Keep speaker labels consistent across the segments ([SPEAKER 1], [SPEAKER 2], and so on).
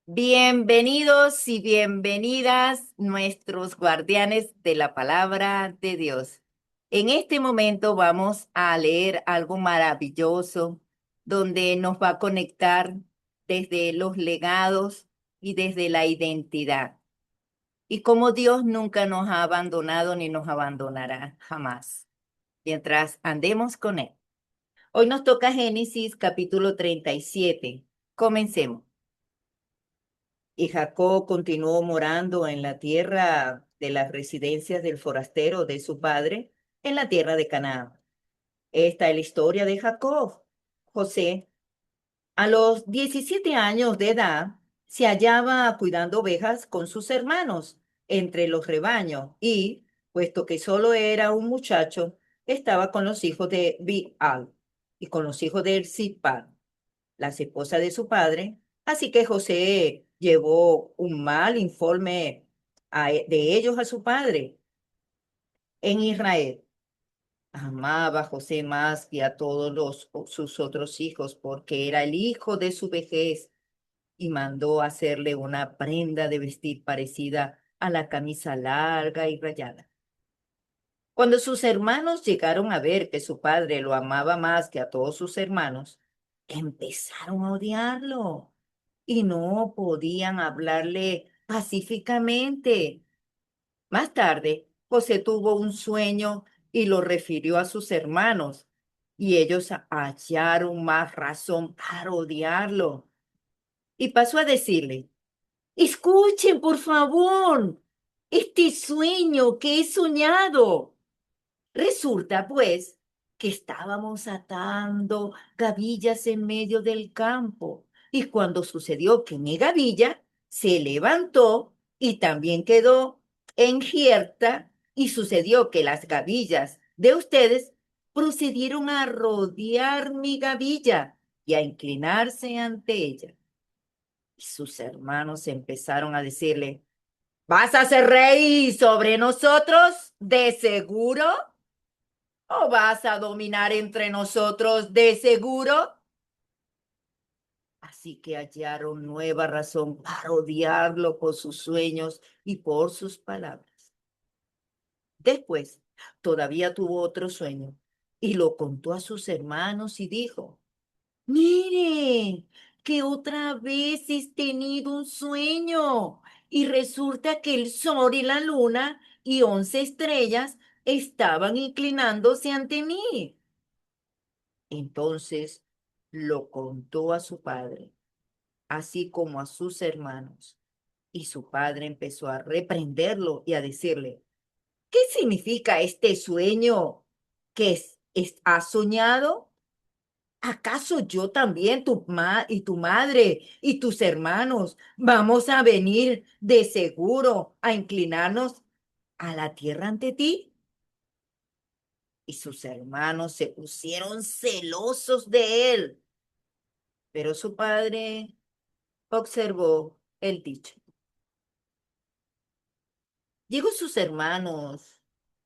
[SPEAKER 1] Bienvenidos y bienvenidas nuestros guardianes de la palabra de Dios. En este momento vamos a leer algo maravilloso donde nos va a conectar desde los legados y desde la identidad. Y como Dios nunca nos ha abandonado ni nos abandonará jamás, mientras andemos con Él. Hoy nos toca Génesis capítulo 37. Comencemos. Y Jacob continuó morando en la tierra de las residencias del forastero de su padre, en la tierra de Canaán. Esta es la historia de Jacob. José, a los 17 años de edad, se hallaba cuidando ovejas con sus hermanos entre los rebaños y, puesto que solo era un muchacho, estaba con los hijos de Bial y con los hijos de Zilpah, las esposas de su padre. Así que José llevó un mal informe de ellos a su padre en Israel. Amaba a José más que a todos sus otros hijos porque era el hijo de su vejez y mandó hacerle una prenda de vestir parecida a la camisa larga y rayada. Cuando sus hermanos llegaron a ver que su padre lo amaba más que a todos sus hermanos, empezaron a odiarlo y no podían hablarle pacíficamente. Más tarde, José tuvo un sueño y lo refirió a sus hermanos, y ellos hallaron más razón para odiarlo. Y pasó a decirle: escuchen, por favor, este sueño que he soñado. Resulta, pues, que estábamos atando gavillas en medio del campo, y cuando sucedió que mi gavilla se levantó y también quedó enhierta, y sucedió que las gavillas de ustedes procedieron a rodear mi gavilla y a inclinarse ante ella. Y sus hermanos empezaron a decirle: ¿vas a ser rey sobre nosotros, de seguro? ¿O vas a dominar entre nosotros de seguro? Así que hallaron nueva razón para odiarlo por sus sueños y por sus palabras. Después, todavía tuvo otro sueño y lo contó a sus hermanos y dijo: miren, que otra vez he tenido un sueño y resulta que el sol y la luna y 11 estrellas estaban inclinándose ante mí. Entonces lo contó a su padre, así como a sus hermanos. Y su padre empezó a reprenderlo y a decirle: ¿qué significa este sueño que has soñado? ¿Acaso yo también, y tu madre y tus hermanos, vamos a venir de seguro a inclinarnos a la tierra ante ti? Y sus hermanos se pusieron celosos de él. Pero su padre observó el dicho. Llegó sus hermanos,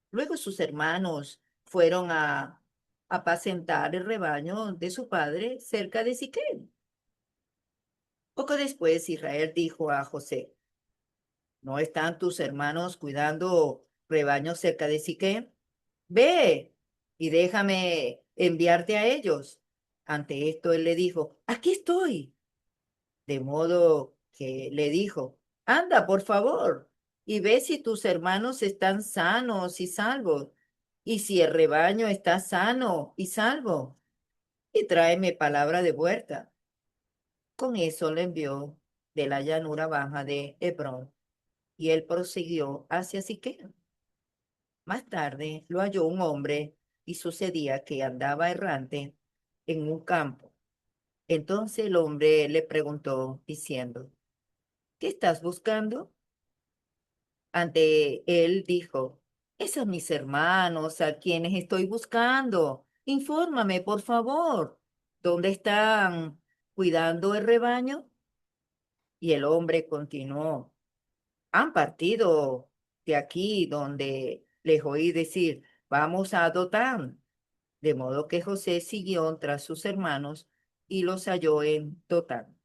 [SPEAKER 1] luego sus hermanos fueron a apacentar el rebaño de su padre cerca de Siquem. Poco después Israel dijo a José: ¿no están tus hermanos cuidando rebaños cerca de Siquem? Ve y déjame enviarte a ellos. Ante esto él le dijo: aquí estoy. De modo que le dijo: anda, por favor, y ve si tus hermanos están sanos y salvos, y si el rebaño está sano y salvo, y tráeme palabra de vuelta. Con eso le envió de la llanura baja de Hebrón, y él prosiguió hacia Siquem. Más tarde lo halló un hombre, y sucedía que andaba errante en un campo. Entonces el hombre le preguntó, diciendo: ¿qué estás buscando? Ante él dijo: esos mis hermanos a quienes estoy buscando. Infórmame, por favor, ¿dónde están cuidando el rebaño? Y el hombre continuó: han partido de aquí donde les oí decir, vamos a Dotán. De modo que José siguió tras sus hermanos y los halló en Dotán.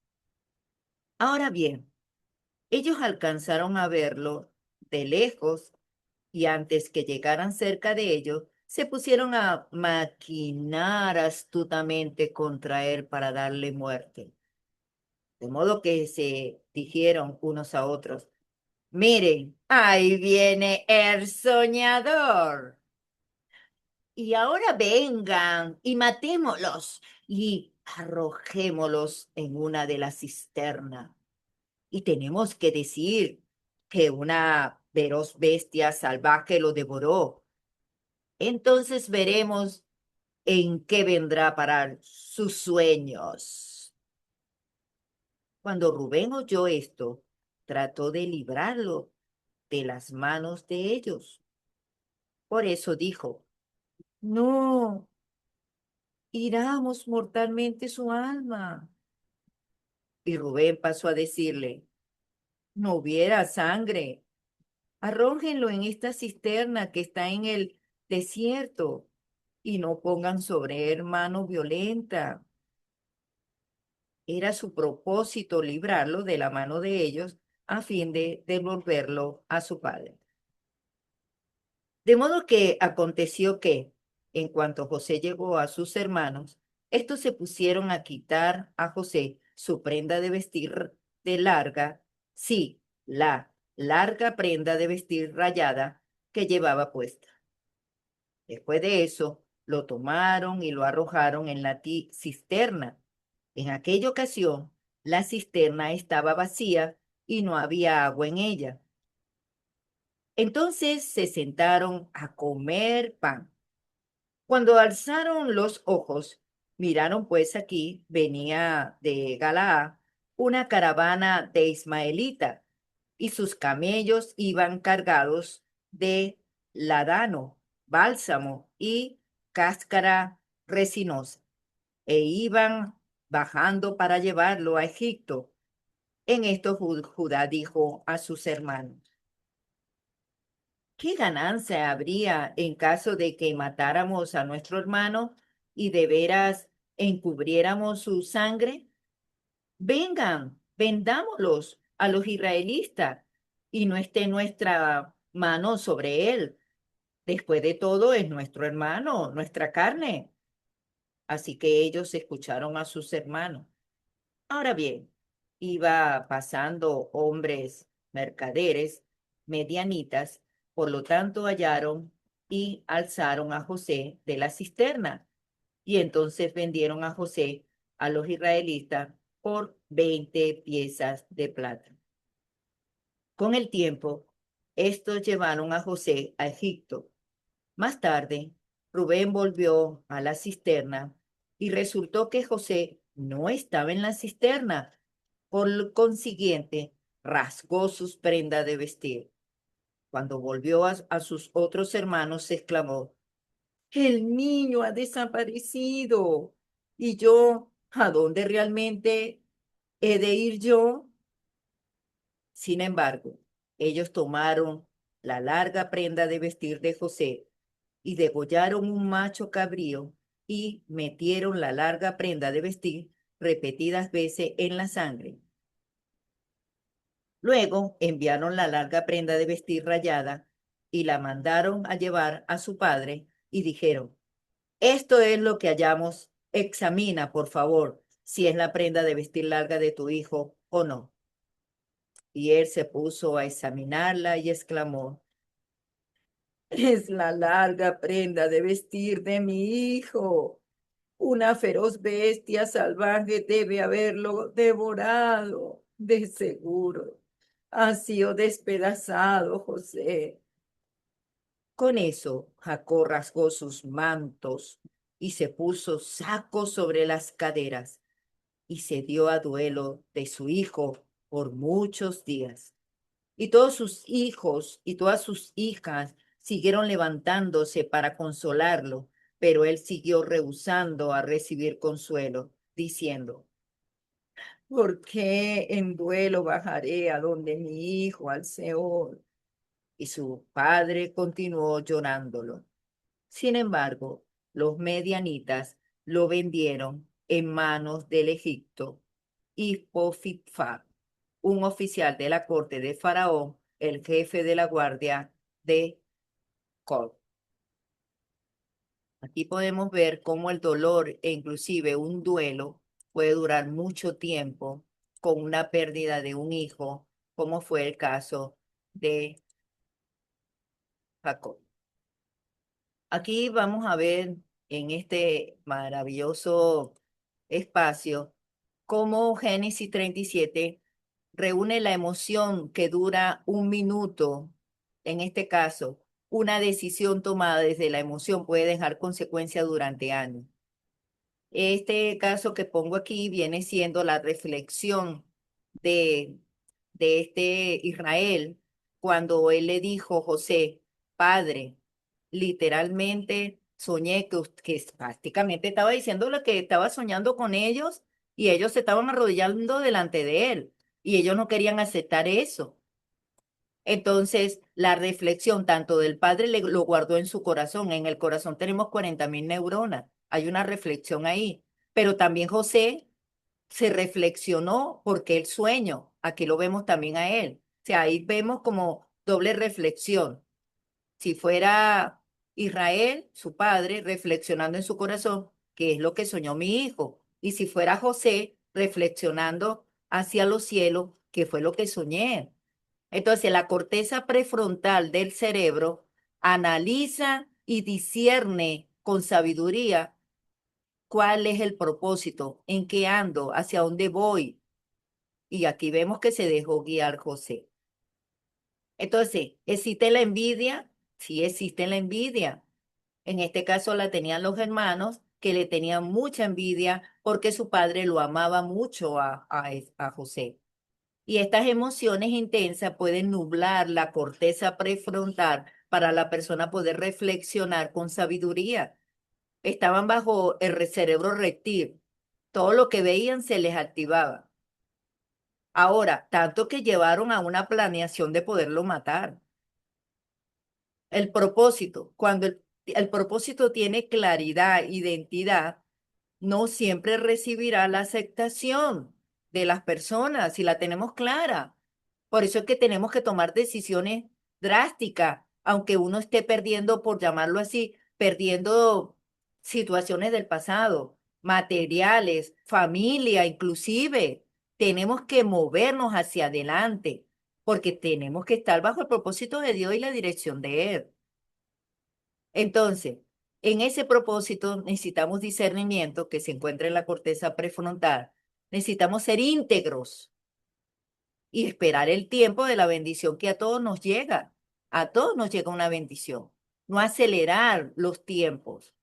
[SPEAKER 1] Ahora bien, ellos alcanzaron a verlo de lejos y antes que llegaran cerca de ellos, se pusieron a maquinar astutamente contra él para darle muerte. De modo que se dijeron unos a otros, miren, ahí viene el soñador. Y ahora vengan y matémoslos y arrojémoslos en una de las cisternas. Y tenemos que decir que una feroz bestia salvaje lo devoró. Entonces veremos en qué vendrá a parar sus sueños. Cuando Rubén oyó esto, trató de librarlo de las manos de ellos. Por eso dijo, no, iramos mortalmente su alma. Y Rubén pasó a decirle, no hubiera sangre, arrójenlo en esta cisterna que está en el desierto y no pongan sobre él mano violenta. Era su propósito librarlo de la mano de ellos a fin de devolverlo a su padre. De modo que aconteció que, en cuanto José llegó a sus hermanos, estos se pusieron a quitar a José su prenda de vestir de larga, sí, la larga prenda de vestir rayada que llevaba puesta. Después de eso, lo tomaron y lo arrojaron en la cisterna. En aquella ocasión, la cisterna estaba vacía y no había agua en ella. Entonces se sentaron a comer pan. Cuando alzaron los ojos, miraron pues aquí venía de Galaad una caravana de ismaelita y sus camellos iban cargados de ladano, bálsamo y cáscara resinosa e iban bajando para llevarlo a Egipto. En esto Judá dijo a sus hermanos, ¿qué ganancia habría en caso de que matáramos a nuestro hermano y de veras encubriéramos su sangre? Vengan, vendámoslos a los israelitas y no esté nuestra mano sobre él. Después de todo es nuestro hermano, nuestra carne. Así que ellos escucharon a sus hermanos. Ahora bien, iba pasando hombres mercaderes, medianitas, por lo tanto hallaron y alzaron a José de la cisterna. Y entonces vendieron a José a los israelitas por 20 piezas de plata. Con el tiempo, estos llevaron a José a Egipto. Más tarde, Rubén volvió a la cisterna y resultó que José no estaba en la cisterna. Por lo consiguiente, rasgó sus prendas de vestir. Cuando volvió a sus otros hermanos, exclamó, el niño ha desaparecido. ¿Y yo, a dónde realmente he de ir yo? Sin embargo, ellos tomaron la larga prenda de vestir de José y degollaron un macho cabrío y metieron la larga prenda de vestir repetidas veces en la sangre. Luego enviaron la larga prenda de vestir rayada y la mandaron a llevar a su padre y dijeron, esto es lo que hallamos, examina, por favor, si es la prenda de vestir larga de tu hijo o no. Y él se puso a examinarla y exclamó, es la larga prenda de vestir de mi hijo. Una feroz bestia salvaje debe haberlo devorado, de seguro. Ha sido despedazado, José. Con eso, Jacob rasgó sus mantos y se puso saco sobre las caderas y se dio a duelo de su hijo por muchos días. Y todos sus hijos y todas sus hijas siguieron levantándose para consolarlo, pero él siguió rehusando a recibir consuelo, diciendo, ¿por qué en duelo bajaré a donde mi hijo, al Seol? Y su padre continuó llorándolo. Sin embargo, los medianitas lo vendieron en manos del Egipto y Potifar, un oficial de la corte de Faraón, el jefe de la guardia de Col. Aquí podemos ver cómo el dolor e inclusive un duelo puede durar mucho tiempo con una pérdida de un hijo, como fue el caso de Jacob. Aquí vamos a ver en este maravilloso espacio cómo Génesis 37 reúne la emoción que dura un minuto. En este caso, una decisión tomada desde la emoción puede dejar consecuencias durante años. Este caso que pongo aquí viene siendo la reflexión de, de este Israel cuando él le dijo, José, padre, literalmente soñé que prácticamente estaba diciendo lo que estaba soñando con ellos y ellos se estaban arrodillando delante de él y ellos no querían aceptar eso. Entonces, la reflexión tanto del padre lo guardó en su corazón. En el corazón tenemos 40.000 neuronas. Hay una reflexión ahí. Pero también José se reflexionó porque el sueño, aquí lo vemos también a él. O sea, ahí vemos como doble reflexión. Si fuera Israel, su padre, reflexionando en su corazón, qué es lo que soñó mi hijo. Y si fuera José, reflexionando hacia los cielos, qué fue lo que soñé. Entonces, la corteza prefrontal del cerebro analiza y discierne con sabiduría cuál es el propósito, en qué ando, hacia dónde voy. Y aquí vemos que se dejó guiar José. Entonces, ¿existe la envidia? Sí, existe la envidia. En este caso la tenían los hermanos que le tenían mucha envidia porque su padre lo amaba mucho a José. Y estas emociones intensas pueden nublar la corteza prefrontal para la persona poder reflexionar con sabiduría. Estaban bajo el cerebro reptil. Todo lo que veían se les activaba. Ahora, tanto que llevaron a una planeación de poderlo matar. El propósito, cuando el propósito tiene claridad, identidad, no siempre recibirá la aceptación de las personas si la tenemos clara. Por eso es que tenemos que tomar decisiones drásticas, aunque uno esté perdiendo, por llamarlo así, perdiendo situaciones del pasado, materiales, familia, inclusive. Tenemos que movernos hacia adelante, porque tenemos que estar bajo el propósito de Dios y la dirección de Él. Entonces, en ese propósito necesitamos discernimiento que se encuentra en la corteza prefrontal. Necesitamos ser íntegros y esperar el tiempo de la bendición que a todos nos llega. A todos nos llega una bendición. No acelerar los tiempos.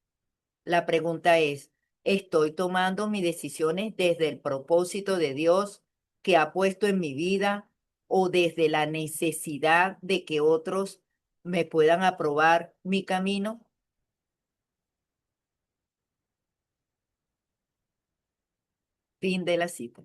[SPEAKER 1] La pregunta es, ¿estoy tomando mis decisiones desde el propósito de Dios que ha puesto en mi vida o desde la necesidad de que otros me puedan aprobar mi camino? Fin de la cita.